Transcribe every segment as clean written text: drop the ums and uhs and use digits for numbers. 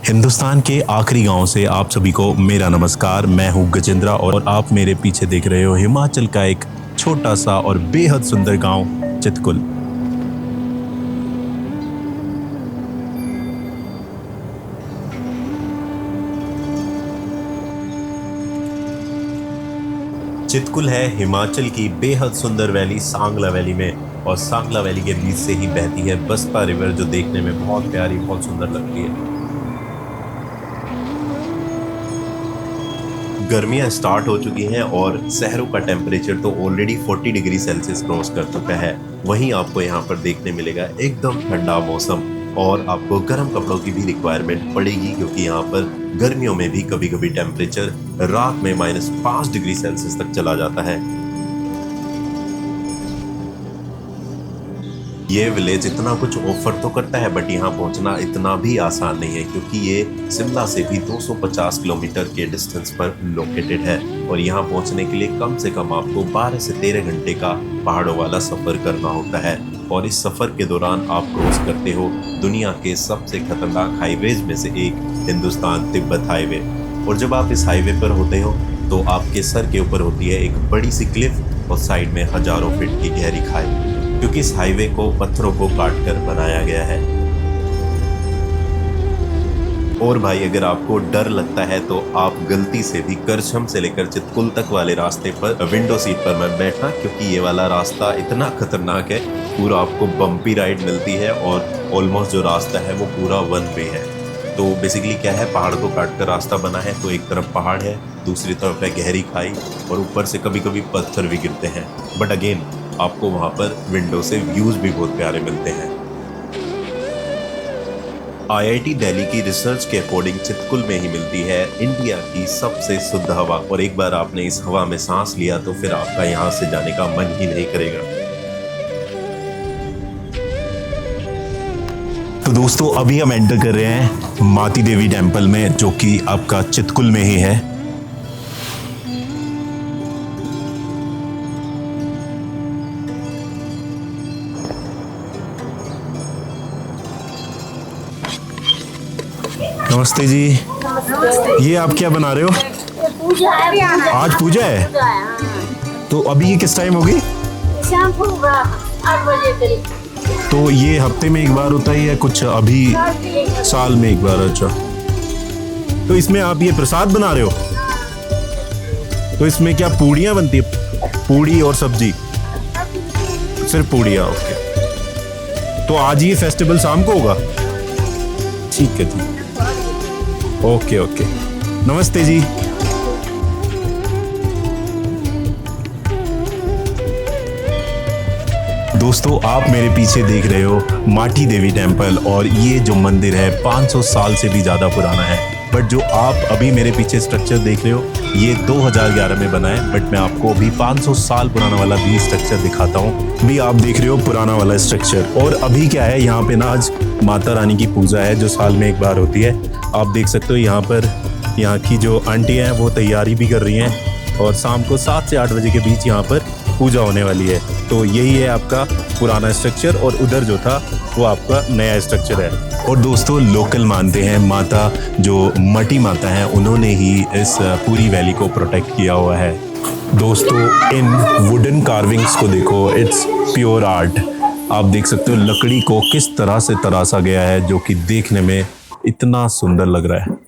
हिंदुस्तान के आखिरी गांव से आप सभी को मेरा नमस्कार। मैं हूं गजेंद्रा और आप मेरे पीछे देख रहे हो हिमाचल का एक छोटा सा और बेहद सुंदर गांव चितकुल। चितकुल है हिमाचल की बेहद सुंदर वैली सांगला वैली में, और सांगला वैली के बीच से ही बहती है बसपा रिवर, जो देखने में बहुत प्यारी बहुत सुंदर लगती है। गर्मियां स्टार्ट हो चुकी हैं और शहरों का टेम्परेचर तो ऑलरेडी 40 डिग्री सेल्सियस क्रॉस कर चुका है। वहीं आपको यहाँ पर देखने मिलेगा एकदम ठंडा मौसम, और आपको गर्म कपड़ों की भी रिक्वायरमेंट पड़ेगी, क्योंकि यहाँ पर गर्मियों में भी कभी कभी टेम्परेचर रात में -5 डिग्री सेल्सियस तक चला जाता है। ये विलेज इतना कुछ ऑफर तो करता है, बट यहाँ पहुंचना इतना भी आसान नहीं है, क्योंकि ये शिमला से भी 250 किलोमीटर के डिस्टेंस पर लोकेटेड है। और यहाँ पहुंचने के लिए कम से कम आपको 12 से 13 घंटे का पहाड़ों वाला सफर करना होता है। और इस सफर के दौरान आप क्रॉस करते हो दुनिया के सबसे खतरनाक हाईवेज में से एक, हिंदुस्तान तिब्बत हाईवे। और जब आप इस हाईवे पर होते हो तो आपके सर के ऊपर होती है एक बड़ी सी क्लिफ और साइड में हजारों फीट की गहरी खाई, क्योंकि इस हाईवे को पत्थरों को काटकर बनाया गया है। और भाई, अगर आपको डर लगता है तो आप गलती से भी करछम से लेकर चितकुल तक वाले रास्ते पर विंडो सीट पर मत बैठना, क्योंकि ये वाला रास्ता इतना खतरनाक है। पूरा आपको बम्पी राइड मिलती है और ऑलमोस्ट जो रास्ता है वो पूरा वन वे है। तो बेसिकली क्या है, पहाड़ को काट कर रास्ता बना है, तो एक तरफ पहाड़ है, दूसरी तरफ है गहरी खाई, और ऊपर से कभी कभी पत्थर भी गिरते हैं। बट अगेन आपको वहां पर विंडो से व्यूज भी बहुत प्यारे मिलते हैं। IIT दिल्ली की रिसर्च के अकॉर्डिंग चितकुल में ही मिलती है इंडिया की सबसे शुद्ध हवा, और एक बार आपने इस हवा में सांस लिया तो फिर आपका यहाँ से जाने का मन ही नहीं करेगा। तो दोस्तों, अभी हम एंटर कर रहे हैं माती देवी टेम्पल में, जो कि आपका चितकुल में ही है। नमस्ते जी। नमस्ते। ये आप क्या बना रहे हो? पूजा है। आज पूजा है? तो अभी ये किस टाइम होगी? शाम को 8 बजे करीब। तो ये हफ्ते में एक बार होता है या कुछ अभी साल में एक बार? अच्छा, तो इसमें आप ये प्रसाद बना रहे हो? तो इसमें क्या पूड़ियाँ बनती है? पूड़ी और सब्जी? सिर्फ पूड़ियाँ, ओके। तो आज ये फेस्टिवल शाम को होगा? ठीक है जी, ओके ओके। नमस्ते जी। दोस्तों, आप मेरे पीछे देख रहे हो माटी देवी टेम्पल, और ये जो मंदिर है 500 साल से भी ज़्यादा पुराना है। बट जो आप अभी मेरे पीछे स्ट्रक्चर देख रहे हो ये 2011 में बना है, बट मैं आपको अभी 500 साल पुराना वाला भी स्ट्रक्चर दिखाता हूँ। भी आप देख रहे हो पुराना वाला स्ट्रक्चर। और अभी क्या है, यहाँ पे ना आज माता रानी की पूजा है, जो साल में एक बार होती है। आप देख सकते हो यहाँ पर यहाँ की जो आंटी हैं वो तैयारी भी कर रही हैं, और शाम को 7 से 8 बजे के बीच यहाँ पर पूजा होने वाली है। तो यही है आपका पुराना स्ट्रक्चर, और उधर जो था वो आपका नया स्ट्रक्चर है। और दोस्तों, लोकल मानते हैं माता, जो मटी माता हैं, उन्होंने ही इस पूरी वैली को प्रोटेक्ट किया हुआ है। दोस्तों, इन वुडन कार्विंग्स को देखो, इट्स प्योर आर्ट। आप देख सकते हो लकड़ी को किस तरह से तराशा गया है, जो कि देखने में इतना सुंदर लग रहा है।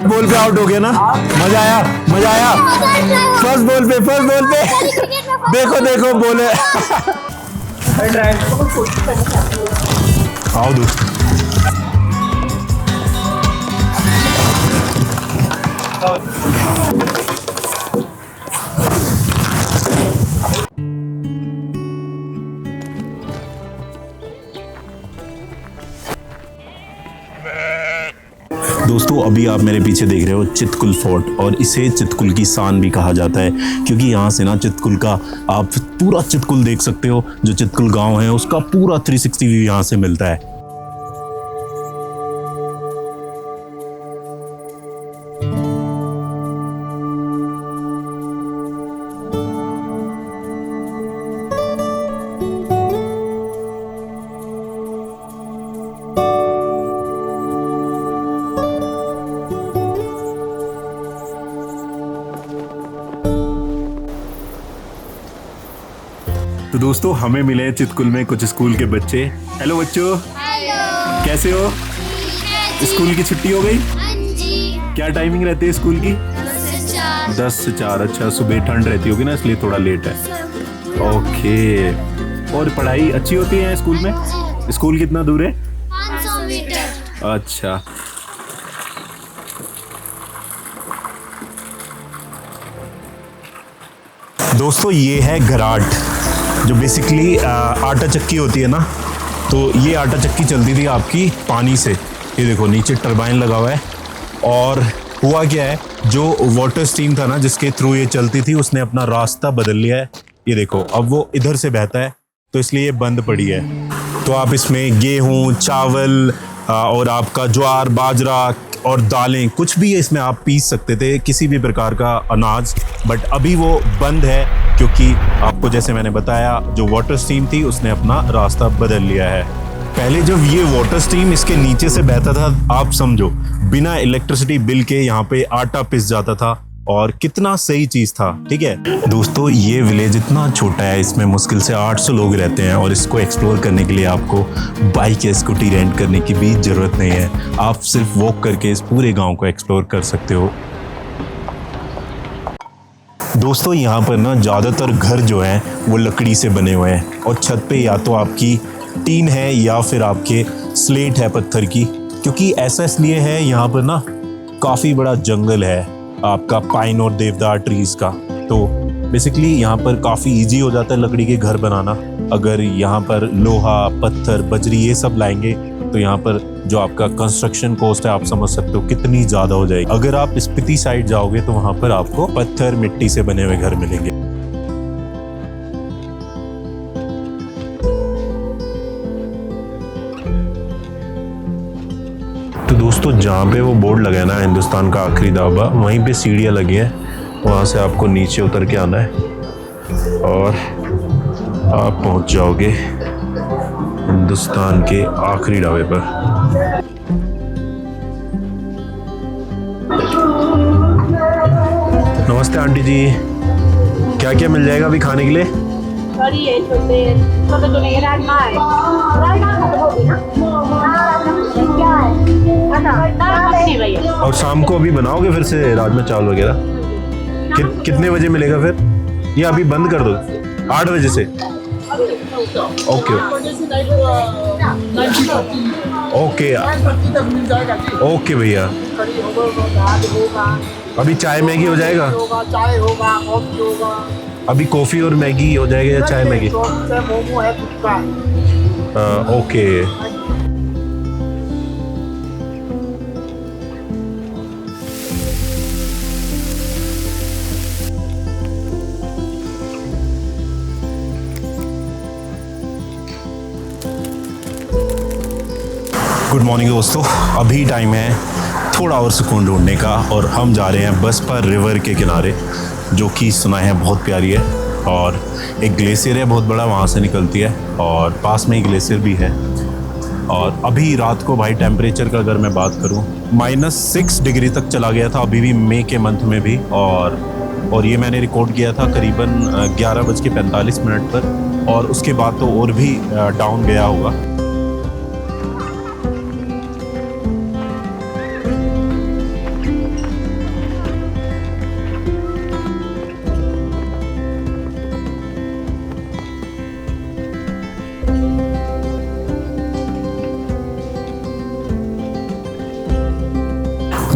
बॉल पे आउट हो गया ना? मजा आया, मजा आया। फर्स्ट बॉल पे देखो देखो बॉल है। आओ दोस्त। दोस्तों, अभी आप मेरे पीछे देख रहे हो चितकुल फोर्ट, और इसे चितकुल की शान भी कहा जाता है, क्योंकि यहाँ से ना चितकुल का आप पूरा चितकुल देख सकते हो। जो चितकुल गांव है उसका पूरा 360 व्यू यहाँ से मिलता है। दोस्तों हमें मिले हैं चितकुल में कुछ स्कूल के बच्चे। हेलो बच्चों, हेलो। कैसे हो? स्कूल की छुट्टी हो गई? हाँ जी। क्या टाइमिंग रहती है स्कूल की? 10 से 4। अच्छा, सुबह ठंड रहती होगी ना, इसलिए थोड़ा लेट है। ओके। और पढ़ाई अच्छी होती है स्कूल में? स्कूल कितना दूर है? 500 मीटर। अच्छा। दोस्तों ये है घराट, जो बेसिकली आटा चक्की होती है ना, तो ये आटा चक्की चलती थी आपकी पानी से। ये देखो नीचे टरबाइन लगा हुआ है। और हुआ क्या है, जो वाटर स्ट्रीम था ना जिसके थ्रू ये चलती थी, उसने अपना रास्ता बदल लिया है। ये देखो अब वो इधर से बहता है, तो इसलिए ये बंद पड़ी है। तो आप इसमें गेहूँ, चावल और आपका ज्वार, बाजरा और दालें, कुछ भी इसमें आप पीस सकते थे, किसी भी प्रकार का अनाज। बट अभी वो बंद है, क्योंकि आपको जैसे मैंने बताया, जो वाटर स्ट्रीम थी उसने अपना रास्ता बदल लिया है। पहले जब ये वाटर स्ट्रीम इसके नीचे से बहता था, आप समझो बिना इलेक्ट्रिसिटी बिल के यहाँ पे आटा पिस जाता था, और कितना सही चीज़ था। ठीक है दोस्तों, ये विलेज इतना छोटा है, इसमें मुश्किल से 800 लोग रहते हैं, और इसको एक्सप्लोर करने के लिए आपको बाइक या स्कूटी रेंट करने की भी ज़रूरत नहीं है। आप सिर्फ वॉक करके इस पूरे गांव को एक्सप्लोर कर सकते हो। दोस्तों यहाँ पर ना ज़्यादातर घर जो हैं वो लकड़ी से बने हुए हैं, और छत पे या तो आपकी टीन है या फिर आपके स्लेट है पत्थर की। क्योंकि ऐसा इसलिए है, यहाँ पर ना काफ़ी बड़ा जंगल है आपका पाइन और देवदार ट्रीज का, तो बेसिकली यहाँ पर काफ़ी इजी हो जाता है लकड़ी के घर बनाना। अगर यहाँ पर लोहा, पत्थर, बजरी ये सब लाएंगे, तो यहाँ पर जो आपका कंस्ट्रक्शन कॉस्ट है, आप समझ सकते हो कितनी ज़्यादा हो जाएगी। अगर आप स्पीति साइड जाओगे तो वहाँ पर आपको पत्थर, मिट्टी से बने हुए घर मिलेंगे। तो दोस्तों जहाँ पे वो बोर्ड लगा है ना, हिंदुस्तान का आखिरी ढाबा, वहीं पे सीढ़ियाँ लगी हैं, वहाँ से आपको नीचे उतर के आना है और आप पहुँच जाओगे हिंदुस्तान के आखिरी ढाबे पर। नमस्ते आंटी जी, क्या क्या मिल जाएगा अभी खाने के लिए? कड़ी है, छोटे छोटे ये राजमा है। राजमा खत्म हो गई ना? क्या है? दाल मखनी भैया। और शाम को अभी बनाओगे फिर से राजमा चावल वगैरह? कितने बजे मिलेगा फिर? ये अभी बंद कर दो 8 बजे से? ओके ओके ओके भैया। अभी चाय मैगी हो जाएगा? चाय होगा, कॉफी होगा। अभी कॉफी और मैगी हो जाएगा या चाय मैगी? मोमो है, टिक्का है। ओके। गुड मॉर्निंग दोस्तों, अभी टाइम है थोड़ा और सुकून ढूंढने का, और हम जा रहे हैं बसपा रिवर के किनारे, जो कि सुना है बहुत प्यारी है, और एक ग्लेशियर है बहुत बड़ा, वहाँ से निकलती है, और पास में ही ग्लेशियर भी है। और अभी रात को भाई टेम्परेचर का अगर मैं बात करूँ, -6 डिग्री तक चला गया था, अभी भी मई के मंथ में भी। और ये मैंने रिकॉर्ड किया था करीबन 11:45 पर, और उसके बाद तो और भी डाउन गया होगा।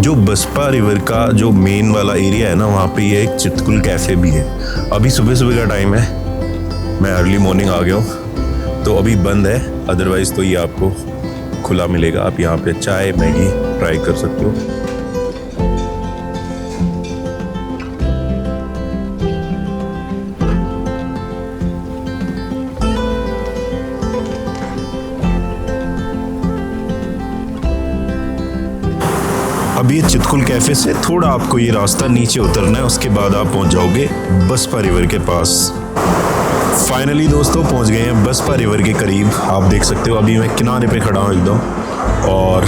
जो बसपा रिवर का जो मेन वाला एरिया है ना, वहाँ पे ये एक चितकुल कैफ़े भी है। अभी सुबह सुबह का टाइम है, मैं अर्ली मॉर्निंग आ गया हूँ, तो अभी बंद है, अदरवाइज़ तो ये आपको खुला मिलेगा। आप यहाँ पे चाय मैगी ट्राई कर सकते हो। अब ये चितकुल कैफ़े से थोड़ा आपको ये रास्ता नीचे उतरना है, उसके बाद आप पहुंच जाओगे बसपा रिवर के पास। फाइनली दोस्तों पहुंच गए हैं बसपा रिवर के करीब। आप देख सकते हो अभी मैं किनारे पे खड़ा हूँ एकदम, और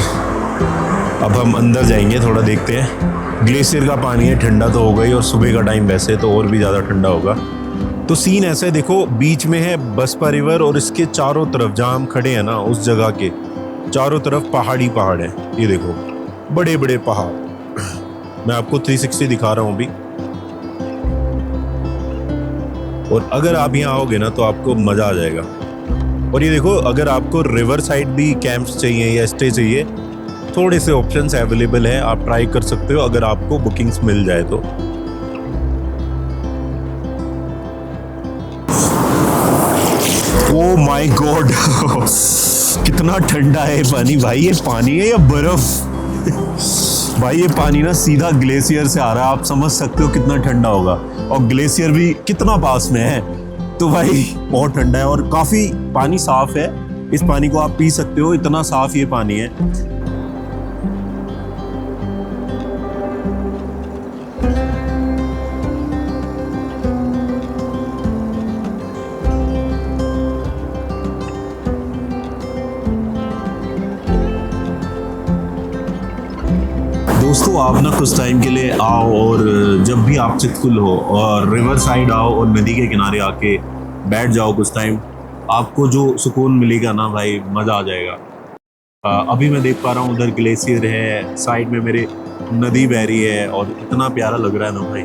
अब हम अंदर जाएंगे, थोड़ा देखते हैं। ग्लेशियर का पानी है, ठंडा तो होगा ही, और सुबह का टाइम वैसे तो और भी ज़्यादा ठंडा होगा। तो सीन ऐसा है, देखो बीच में है बसपा रिवर और इसके चारों तरफ जहाँ हम खड़े हैं ना, उस जगह के चारों तरफ पहाड़ी पहाड़ है। ये देखो बड़े बड़े पहाड़। मैं आपको 360 दिखा रहा हूँ अभी। और अगर आप यहाँ आओगे ना तो आपको मज़ा आ जाएगा। और ये देखो, अगर आपको रिवर साइड भी कैंप्स चाहिए या स्टे चाहिए, थोड़े से ऑप्शंस अवेलेबल है, आप ट्राई कर सकते हो अगर आपको बुकिंग्स मिल जाए तो। ओ माय गॉड कितना ठंडा है पानी भाई। ये पानी है या बर्फ? भाई ये पानी ना सीधा ग्लेशियर से आ रहा है, आप समझ सकते हो कितना ठंडा होगा। और ग्लेशियर भी कितना पास में है, तो भाई बहुत ठंडा है। और काफ़ी पानी साफ है, इस पानी को आप पी सकते हो, इतना साफ ये पानी है। दोस्तों आप ना कुछ टाइम के लिए आओ, और जब भी आप चितकुल हो और रिवर साइड आओ और नदी के किनारे आके बैठ जाओ कुछ टाइम, आपको जो सुकून मिलेगा ना भाई, मज़ा आ जाएगा। अभी मैं देख पा रहा हूँ उधर ग्लेशियर है, साइड में मेरे नदी बह रही है और इतना प्यारा लग रहा है ना भाई,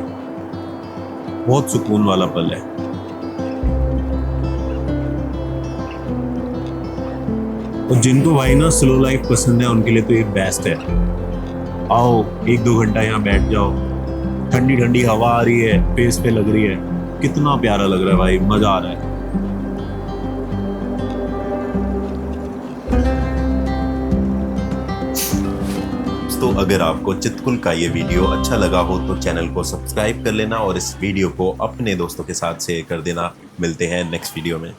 बहुत सुकून वाला पल है। और जिनको भाई ना स्लो लाइफ पसंद है उनके लिए तो ये बेस्ट है। आओ 1-2 घंटा यहाँ बैठ जाओ, ठंडी ठंडी हवा आ रही है, फेस पे लग रही है, कितना प्यारा लग रहा है भाई, मजा आ रहा है। तो अगर आपको चितकुल का ये वीडियो अच्छा लगा हो तो चैनल को सब्सक्राइब कर लेना और इस वीडियो को अपने दोस्तों के साथ शेयर कर देना। मिलते हैं नेक्स्ट वीडियो में।